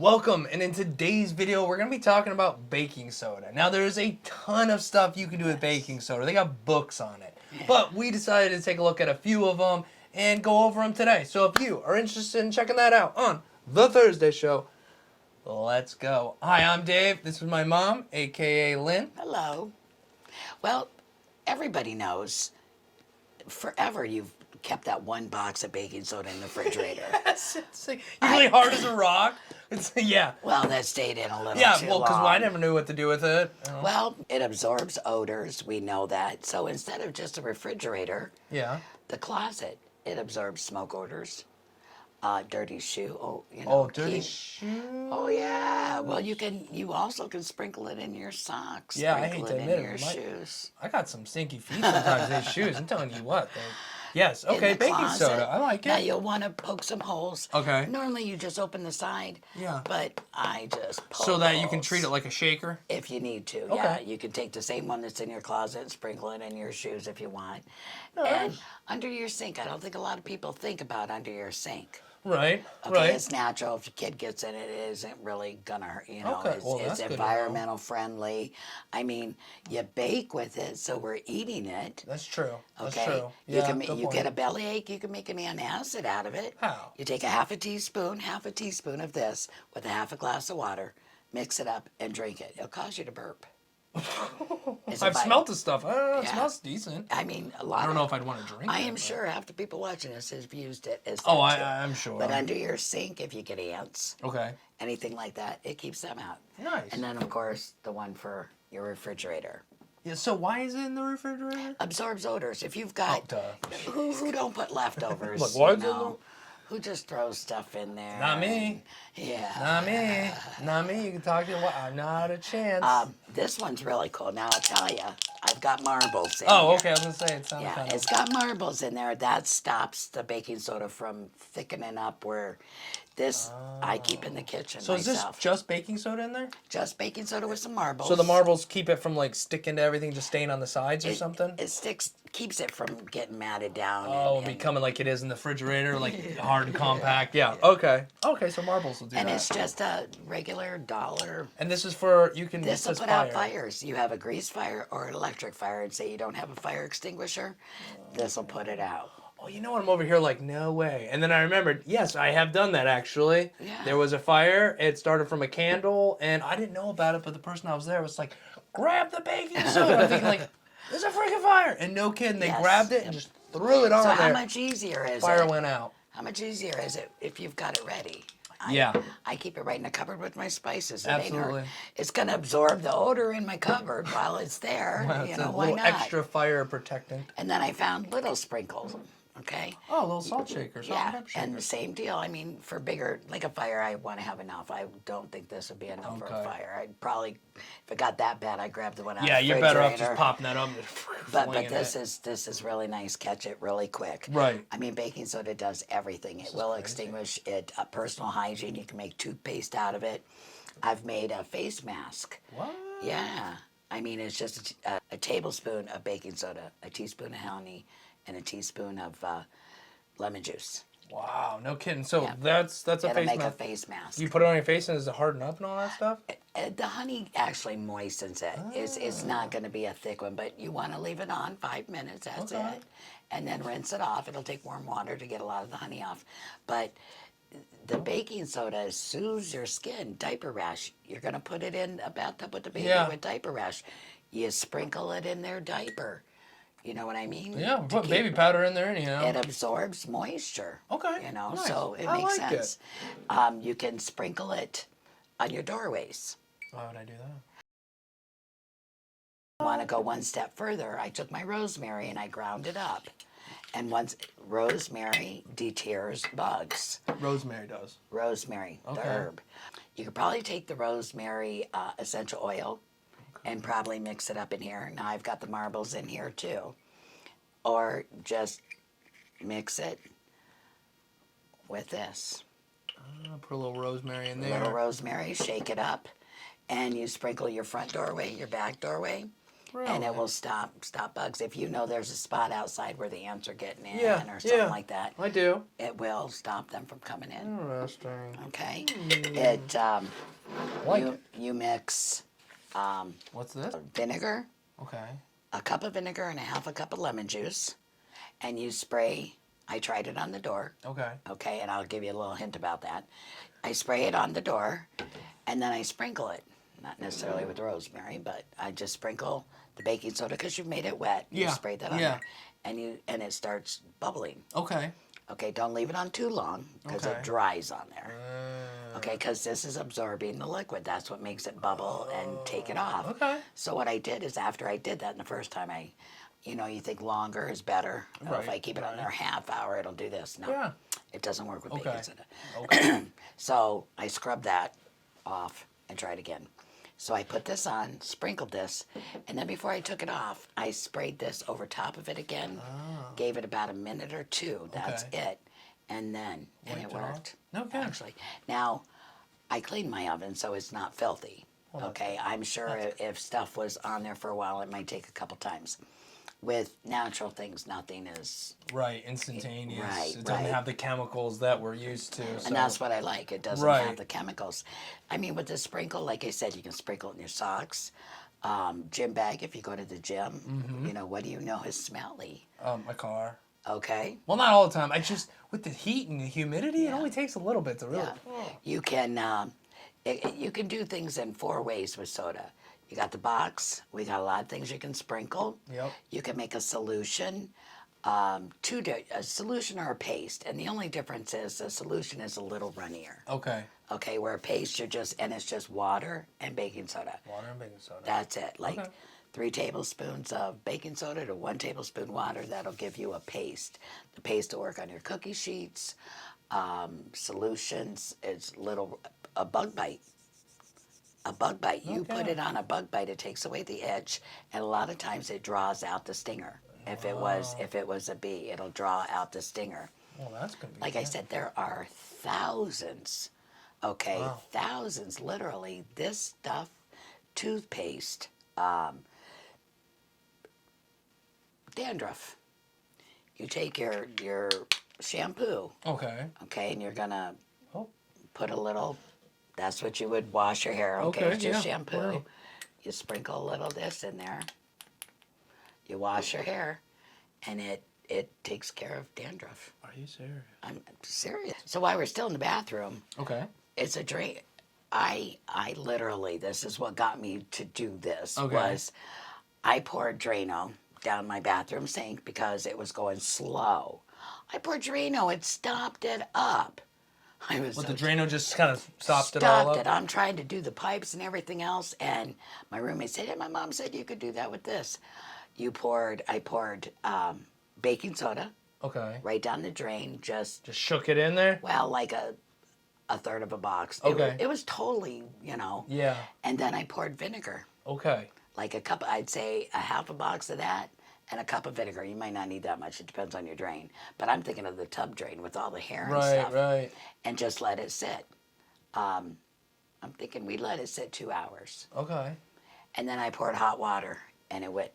Welcome, and in today's video, we're going to be talking about baking soda. Now, there's a ton of stuff you can do with baking soda. They got books on it. But we decided to take a look at a few of them and go over them today. So if you are interested in checking that out on The Thursday Show, let's go. Hi, I'm Dave. This is my mom, a.k.a. Lynn. Hello. Well, everybody knows forever you've kept that one box of baking soda in the refrigerator. Yes, it's like, usually hard as a rock. Yeah. Well, that stayed in a little too Yeah, well, because I long. never knew what to do with it. Well, it absorbs odors. We know that. So instead of just a refrigerator, Yeah. the closet, it absorbs smoke odors. Dirty shoe. Oh, Dirty keep- shoe. Oh yeah. Well, you also can sprinkle it in your socks. Yeah, I sprinkle hate to it admit in it, your my- shoes. I got some stinky feet sometimes. These shoes. I'm telling you what. Yes. Okay. In the Baking closet. soda. I like Now it. you'll want to poke some holes. Okay. Normally you just open the side. Yeah. But I just poke So that you can holes treat it like a shaker. if you need to. Okay. Yeah. You can take the same one that's in your closet and sprinkle it in your shoes if you want. Nice. And under your sink, I don't think a lot of people think about under your sink. Right. Okay, Right. it's natural. If your kid gets in it, it isn't really gonna hurt. Okay, It's, well, it's that's good to know. environmental friendly. I mean, you bake with it, so we're eating it. That's true. That's Okay, true. you Yeah. can good you point. get a bellyache. You can make an antacid out of it. How? You take half a teaspoon of this with a half a glass of water, mix it up, and drink it. It'll cause you to burp. It's a I've bite. smelled the stuff. It Yeah. smells decent. I mean, a lot. I don't know of if I'd want to drink it. I am but- sure half the people watching this have used it as. Oh, that too. I'm sure. But under your sink, if you get ants, Okay. anything like that, it keeps them out. Nice. And then, of course, the one for your refrigerator Yeah. So why is it in the refrigerator? absorbs odors. If you've got duh. who don't put leftovers, Look, why you is it know, who just throws stuff in there. Not me. Yeah. Not me. Not me. You can talk to what? I'm not a chance. This one's really cool. Now I'll tell you, I've got marbles in oh, here. okay. I was gonna say it sounded Yeah, kind of. it's got marbles in there. That stops the baking soda from thickening up. Where this I keep in the kitchen So is this myself. just baking soda in there? Just baking soda with some marbles. So the marbles keep it from like sticking to everything, just staying on the sides or it, something? It keeps it from getting matted down. Oh, and, becoming like it is in the refrigerator, like hard and compact. Yeah. Okay. Okay. So marbles will do and that. it's just a regular $1. And this is for you can. This will it says put fire. out fires. You have a grease fire or an electric fire, and say you don't have a fire extinguisher. This will put it out. Oh, you know what? I'm over here like no way. And then I remembered. Yes, I have done that actually. Yeah. There was a fire. It started from a candle, and I didn't know about it. But the person I was there was like, "Grab the baking soda." I'm thinking like, "There's a freaking fire!" And no kidding, they Yes. grabbed it and just threw it on So there. how much easier is Fire it? went out. How much easier is it if you've got it ready? Yeah. I keep it right in the cupboard with my spices. Absolutely. It's going to absorb the odor in my cupboard while it's there. It's you know, a why little not? extra fire protectant. And then I found little sprinkles. Okay. Oh, a little salt shaker. Salt and Yeah, pepper shaker. and the same deal. I mean, for bigger, like a fire, I want to have enough. I don't think this would be enough for a Okay. fire. I'd probably, if it got that bad, I'd grab the one out Yeah, of the you're better off refrigerator. just popping that up and But flinging this it. is really nice. Catch it really quick. Right. I mean, baking soda does everything. It will extinguish it. Personal hygiene. You can make toothpaste out of it. I've made a face mask. What? Yeah. I mean, it's just a tablespoon of baking soda, a teaspoon of honey, and a teaspoon of lemon juice. Wow, no kidding. So Yeah. that's a It'll face make mask. a face mask. You put it on your face and does it harden up and all that stuff? The honey actually moistens it. It's not going to be a thick one, but you want to leave it on 5 minutes. That's Okay. it. And then rinse it off. It'll take warm water to get a lot of the honey off. But the baking soda soothes your skin. Diaper rash. You're going to put it in a bathtub with the baby Yeah. with diaper rash. You sprinkle it in their diaper. You know what I mean? Yeah, To put keep- baby powder in there anyhow. It absorbs moisture. Okay, You know, nice. so it I makes like sense. You can sprinkle it on your doorways. Why would I do that? Want to go one step further, I took my rosemary and I ground it up. And once rosemary deters bugs. Rosemary does. Rosemary, the Okay. herb. You could probably take the rosemary essential oil and probably mix it up in here. Now I've got the marbles in here too. Or just mix it with this. I'll put a little rosemary in there. Little rosemary, shake it up, and you sprinkle your front doorway, your back doorway, And it will stop bugs. If you know there's a spot outside where the ants are getting in or something yeah, like that, I do. it will stop them from coming in. Interesting. Okay. It Like it. you mix What's this? vinegar, Okay. a cup of vinegar and a half a cup of lemon juice, and you spray. I tried it on the door. Okay. Okay, and I'll give you a little hint about that. I spray it on the door, and then I sprinkle it. Not necessarily with rosemary, but I just sprinkle the baking soda because you've made it wet. You spray that on there, and it starts bubbling. Okay. Okay, don't leave it on too long because it dries on there. Okay, because this is absorbing the liquid. That's what makes it bubble and take it off. Okay. So what I did is after I did that, and the first time you think longer is better. Oh, if I keep it on there a half hour, it'll do this. No, it doesn't work with baking soda. Okay. So I scrubbed that off and tried again. So I put this on, sprinkled this, and then before I took it off, I sprayed this over top of it again. Gave it about a minute or two. That's it. And then, it worked. Okay. Actually. Now, I cleaned my oven so it's not filthy. Okay, I'm sure if stuff was on there for a while, it might take a couple times. With natural things, nothing is... Right, instantaneous. Right, it doesn't have the chemicals that we're used to. So. And that's what I like. It doesn't have the chemicals. I mean, with the sprinkle, like I said, you can sprinkle it in your socks. Gym bag, if you go to the gym, what do you know is smelly? My car. Okay. Well, not all the time. I just, with the heat and the humidity, it only takes a little bit to really... You can do things in 4 ways with soda. You got the box. We got a lot of things you can sprinkle. Yep. You can make a solution, a solution or a paste, and the only difference is the solution is a little runnier. Okay. Okay, where a paste it's just water and baking soda. Water and baking soda. That's it. Like 3 tablespoons of baking soda to 1 tablespoon water. That'll give you a paste. The paste will work on your cookie sheets. Solutions is a bug bite. A bug bite. You put it on a bug bite, it takes away the edge, and a lot of times it draws out the stinger. If it was a bee, it'll draw out the stinger. Well, that's gonna be like I said, there are thousands. Okay, thousands, literally. This stuff, toothpaste, dandruff. You take your shampoo. Okay. Okay, and you're gonna put a little. That's what you would wash your hair. Okay, it's just shampoo. Right. You sprinkle a little of this in there. You wash your hair, and it takes care of dandruff. Are you serious? I'm serious. So while we're still in the bathroom, it's a drain. I literally, this is what got me to do this, was I poured Drano down my bathroom sink because it was going slow. I poured Drano, it stopped it up. The Drano just kind of stopped it all up? I'm trying to do the pipes and everything else, and my roommate said, hey, my mom said you could do that with this. I poured baking soda right down the drain, just shook it in there? Well, like a third of a box. It was totally, Yeah. And then I poured vinegar. Okay. Like a cup, I'd say a half a box of that. And a cup of vinegar. You might not need that much. It depends on your drain. But I'm thinking of the tub drain with all the hair and stuff. Right. And just let it sit. I'm thinking we let it sit 2 hours. Okay. And then I poured hot water, and it went.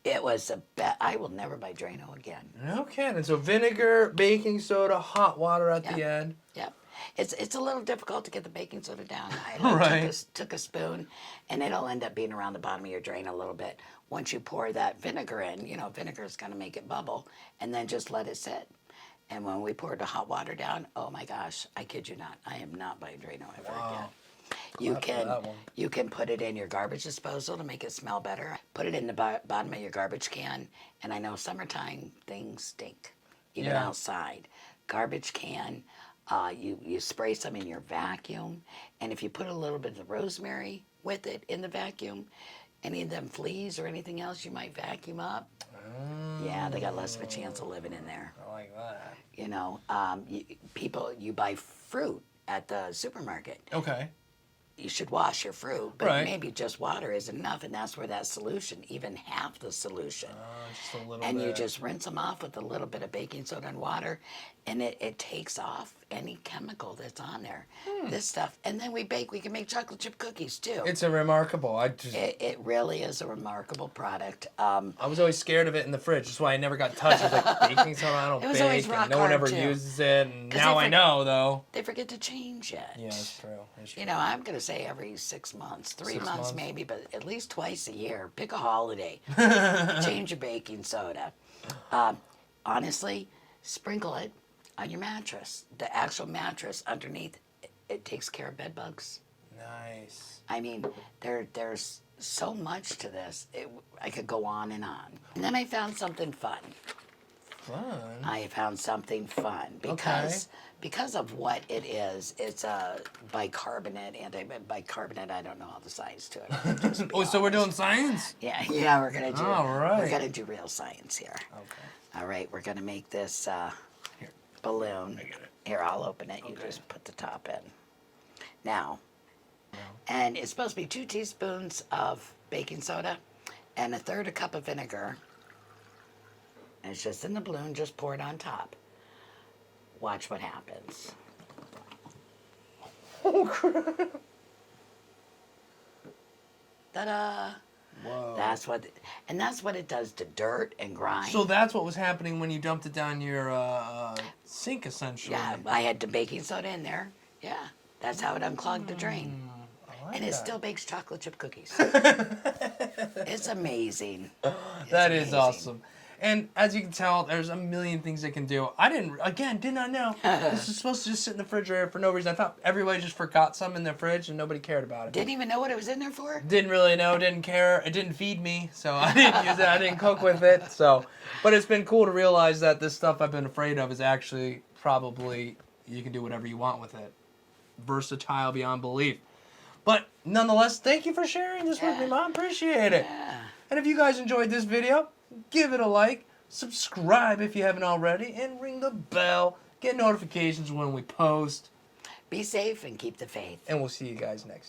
It was the best. I will never buy Drano again. No kidding. So vinegar, baking soda, hot water at the end. Yep. It's a little difficult to get the baking soda down. I took a spoon, and it'll end up being around the bottom of your drain a little bit. Once you pour that vinegar in, vinegar is going to make it bubble, and then just let it sit. And when we poured the hot water down, oh my gosh, I kid you not, I am not buying Drano ever again. You can put it in your garbage disposal to make it smell better. Put it in the bottom of your garbage can, and I know summertime things stink, even outside. Garbage can. You spray some in your vacuum, and if you put a little bit of rosemary with it in the vacuum, any of them fleas or anything else you might vacuum up, they got less of a chance of living in there. I like that. You buy fruit at the supermarket. Okay. You should wash your fruit, but maybe just water isn't enough, and that's where that solution, even half the solution. Just a little and bit. You just rinse them off with a little bit of baking soda and water, and it takes off any chemical that's on there. This stuff, and then we bake. We can make chocolate chip cookies too. It's a remarkable. It really is a remarkable product. I was always scared of it in the fridge. That's why I never got touched. It was like baking soda. I don't It was bake. always And rock no one hard, ever too. uses it. And 'Cause now they I know though. They forget to change it. Yeah, that's true. That's true. You know, I'm going to say every 6 months, 3 6 months months. maybe, but at least twice a year. Pick a holiday. Change your baking soda. Honestly, sprinkle it on your mattress. The actual mattress underneath, it takes care of bed bugs. Nice. I mean, there's so much to this. I could go on and on. And then I found something fun. Fun. I found something fun because of what it is. It's a bicarbonate, bicarbonate. I don't know all the science to it. I'll just be Oh, so we're honest. doing science? Yeah, we're gonna do. All right. We're gonna do real science here. Okay. All right, we're gonna make this Here. balloon. I get it. Here, I'll open it. You Okay. just put the top in. Now, and it's supposed to be 2 teaspoons of baking soda and 1/3 cup of vinegar. And it's just in the balloon. Just pour it on top. Watch what happens. Oh crap! Ta-da! Whoa. That's what it does to dirt and grime. So that's what was happening when you dumped it down your sink, essentially. Yeah, I had the baking soda in there. Yeah, that's how it unclogged the drain. I like And it that. still bakes chocolate chip cookies. It's amazing. That It's is amazing. awesome. And as you can tell, there's a million things it can do. I did not know. This is supposed to just sit in the refrigerator for no reason. I thought everybody just forgot some in their fridge and nobody cared about it. Didn't even know what it was in there for? Didn't really know, didn't care. It didn't feed me, so I didn't use it. I didn't cook with it. So, but it's been cool to realize that this stuff I've been afraid of is actually probably, you can do whatever you want with it. Versatile beyond belief. But nonetheless, thank you for sharing this with me, Mom. Appreciate it. Yeah. And if you guys enjoyed this video, give it a like, subscribe if you haven't already, and ring the bell. Get notifications when we post. Be safe and keep the faith. And we'll see you guys next time.